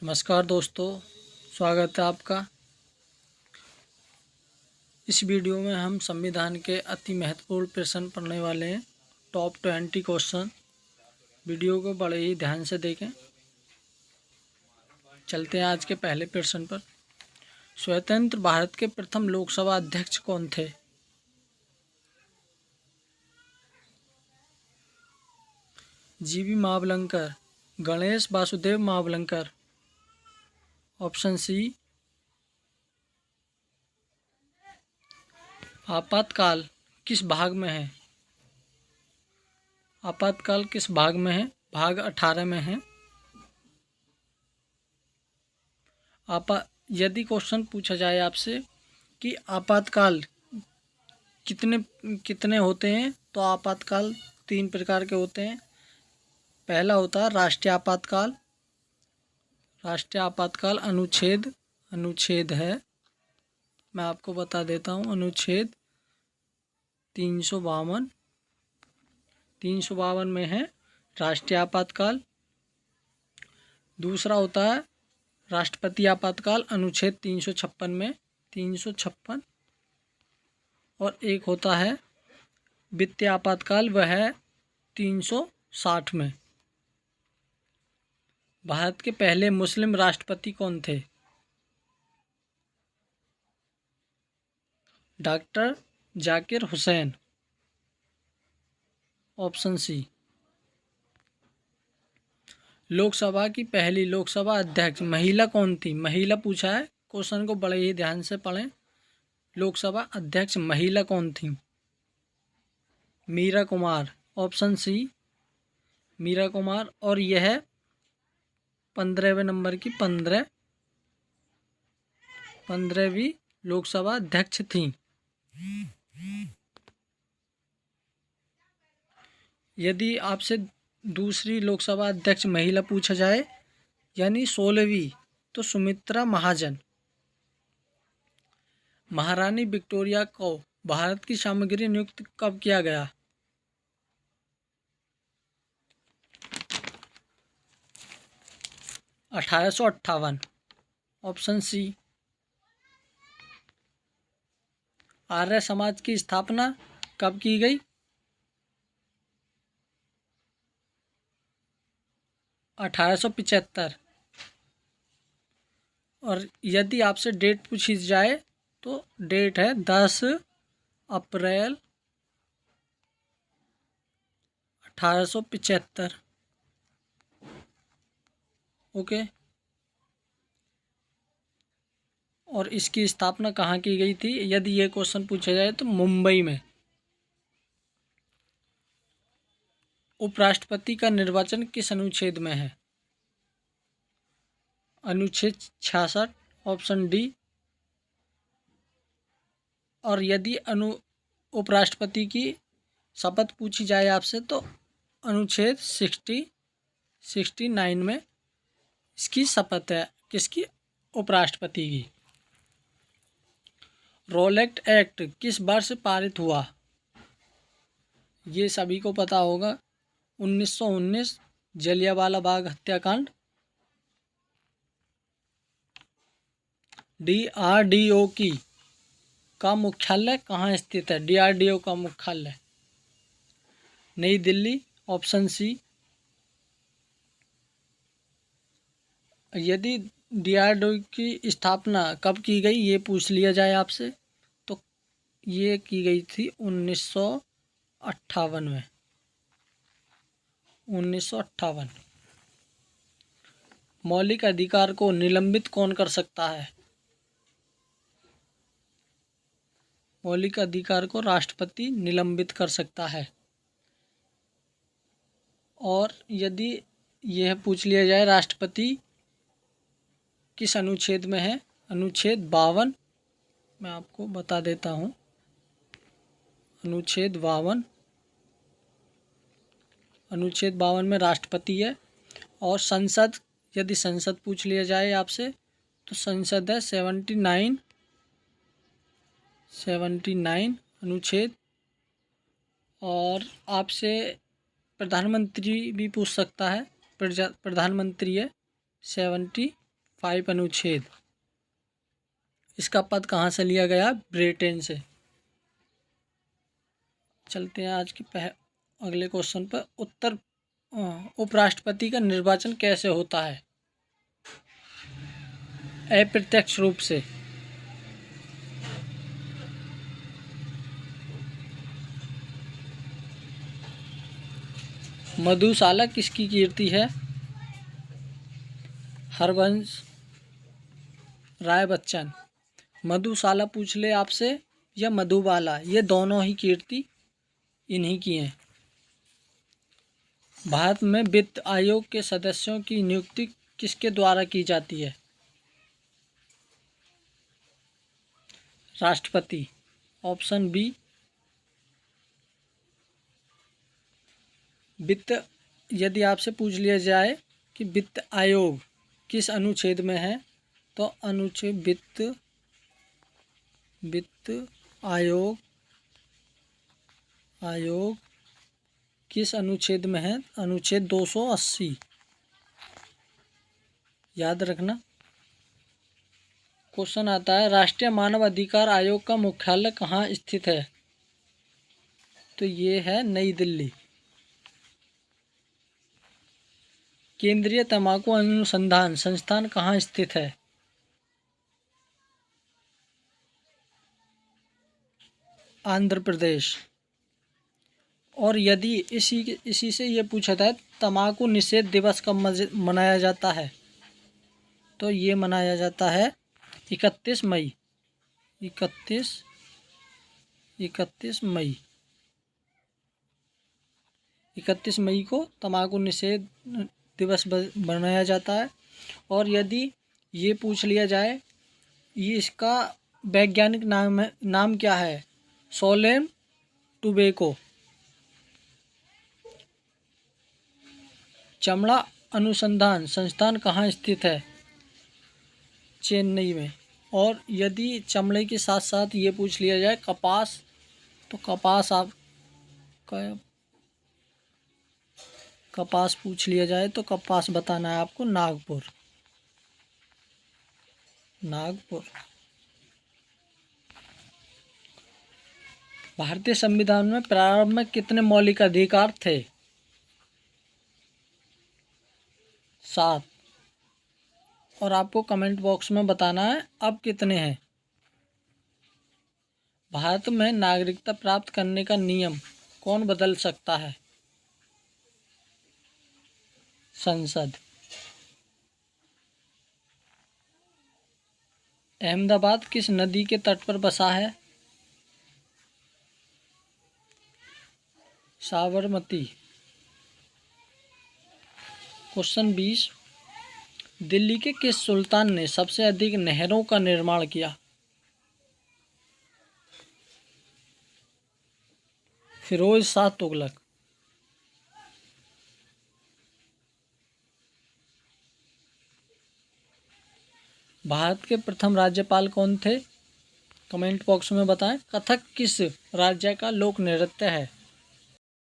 नमस्कार दोस्तों, स्वागत है आपका। इस वीडियो में हम संविधान के अति महत्वपूर्ण प्रश्न पढ़ने वाले हैं। Top 20 question. वीडियो को बड़े ही ध्यान से देखें। चलते हैं आज के पहले प्रश्न पर। स्वतंत्र भारत के प्रथम लोकसभा अध्यक्ष कौन थे? GV Mavalankar, Ganesh Vasudev Mavalankar. Option C. आपातकाल किस भाग में है? आपातकाल किस भाग में है? भाग 18 में है। यदि क्वेश्चन पूछा जाए आपसे कि आपातकाल कितने कितने होते हैं, तो आपातकाल 3 प्रकार के होते हैं। पहला होता है राष्ट्रीय आपातकाल। राष्ट्रीय आपातकाल अनुच्छेद है, मैं आपको बता देता हूँ। अनुच्छेद 352 में है राष्ट्रीय आपातकाल। दूसरा होता है राष्ट्रपति आपातकाल, अनुच्छेद 356 में, 356। और एक होता है वित्तीय आपातकाल, वह है 360 में। भारत के पहले मुस्लिम राष्ट्रपति कौन थे? Doctor Zakir Hussain. Option C. Lok Sabha की पहली लोकसभा अध्यक्ष महिला कौन थी? महिला पूछा है, क्वेश्चन को बड़े ही ध्यान से पढ़ें। लोकसभा अध्यक्ष महिला कौन थी? मीरा कुमार। Option C, Meera Kumar. और यह 15वें नंबर की 15वीं लोकसभा अध्यक्ष थी। यदि आपसे दूसरी लोकसभा अध्यक्ष महिला पूछा जाए, यानी 16वीं, तो सुमित्रा महाजन। महारानी विक्टोरिया को भारत की सामग्री नियुक्त कब किया गया? 1858। Option C. आर्य समाज की स्थापना कब की गई? 1875। और यदि आपसे डेट पूछी जाए, तो डेट है 10 अप्रैल 1875। ओके। और इसकी स्थापना कहाँ की गई थी? यदि ये क्वेश्चन पूछा जाए तो मुंबई में। उपराष्ट्रपति का निर्वाचन किस अनुच्छेद में है? अनुच्छेद 66। Option D. और यदि उपराष्ट्रपति की शपथ पूछी जाए आपसे, तो अनुच्छेद 69 में इसकी शपथ है। किसकी? उपराष्ट्रपति की। रॉलेट एक्ट किस वर्ष पारित हुआ? ये सभी को पता होगा। 1919, जलियांवाला बाग हत्याकांड। DRDO का मुख्यालय कहाँ स्थित है? DRDO का मुख्यालय नई दिल्ली। Option C. यदि DRDO की स्थापना कब की गई, ये पूछ लिया जाए आपसे, तो ये की गई थी 1958 में। 1958। मौलिक अधिकार को निलंबित कौन कर सकता है? मौलिक अधिकार को राष्ट्रपति निलंबित कर सकता है। और यदि यह पूछ लिया जाए राष्ट्रपति किस अनुच्छेद में है? अनुच्छेद 52। मैं आपको बता देता हूँ। अनुच्छेद 52 में राष्ट्रपति है। और संसद, यदि संसद पूछ लिया जाए आपसे, तो संसद है 79 अनुच्छेद। और आपसे प्रधानमंत्री भी पूछ सकता है। प्रधानमंत्री है 70 5 अनुच्छेद। इसका पद कहाँ से लिया गया? ब्रिटेन से। चलते हैं आज के अगले क्वेश्चन पर। उपराष्ट्रपति का निर्वाचन कैसे होता है? अप्रत्यक्ष रूप से। मधुशाला किसकी कीर्ति है? हरवंश राय बच्चन। मधुशाला पूछ ले आपसे या मधुबाला, ये दोनों ही कीर्ति इन्हीं की हैं। भारत में वित्त आयोग के सदस्यों की नियुक्ति किसके द्वारा की जाती है? राष्ट्रपति। Option B. वित्त, यदि आपसे पूछ लिया जाए कि वित्त आयोग किस अनुच्छेद में है, तो अनुच्छेद वित्त आयोग किस अनुच्छेद में है? अनुच्छेद 280। याद रखना। क्वेश्चन आता है, राष्ट्रीय मानव अधिकार आयोग का मुख्यालय कहाँ स्थित है? तो ये है नई दिल्ली। केंद्रीय तंबाकू अनुसंधान संस्थान कहाँ स्थित है? आंध्र प्रदेश। और यदि इसी से ये पूछा था तंबाकू निषेध दिवस कब मनाया जाता है, तो ये मनाया जाता है 31 मई। 31 मई को तंबाकू निषेध दिवस मनाया जाता है। और यदि ये पूछ लिया जाए ये इसका वैज्ञानिक नाम क्या है? Solemn tobacco. चमड़ा अनुसंधान संस्थान कहाँ स्थित है? चेन्नई में। और यदि चमड़े के साथ साथ ये पूछ लिया जाए कपास, तो कपास पूछ लिया जाए तो कपास बताना है आपको नागपुर। भारतीय संविधान में प्रारंभ में कितने मौलिक अधिकार थे? 7। और आपको कमेंट बॉक्स में बताना है अब कितने हैं। भारत में नागरिकता प्राप्त करने का नियम कौन बदल सकता है? संसद। अहमदाबाद किस नदी के तट पर बसा है? साबरमती। क्वेश्चन 20, दिल्ली के किस सुल्तान ने सबसे अधिक नहरों का निर्माण किया? फिरोज शाह तुगलक। भारत के प्रथम राज्यपाल कौन थे? कमेंट बॉक्स में बताएं। कथक किस राज्य का लोक नृत्य है?